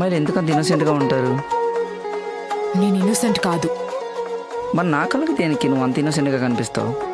అమ్మాయిలు ఎందుకు అంత ఇన్నోసెంట్గా ఉంటారు? నేను ఇన్నోసెంట్ కాదు. మరి నా కళ్ళకి దేనికి నువ్వు అంత ఇన్నోసెంట్గా కనిపిస్తావు?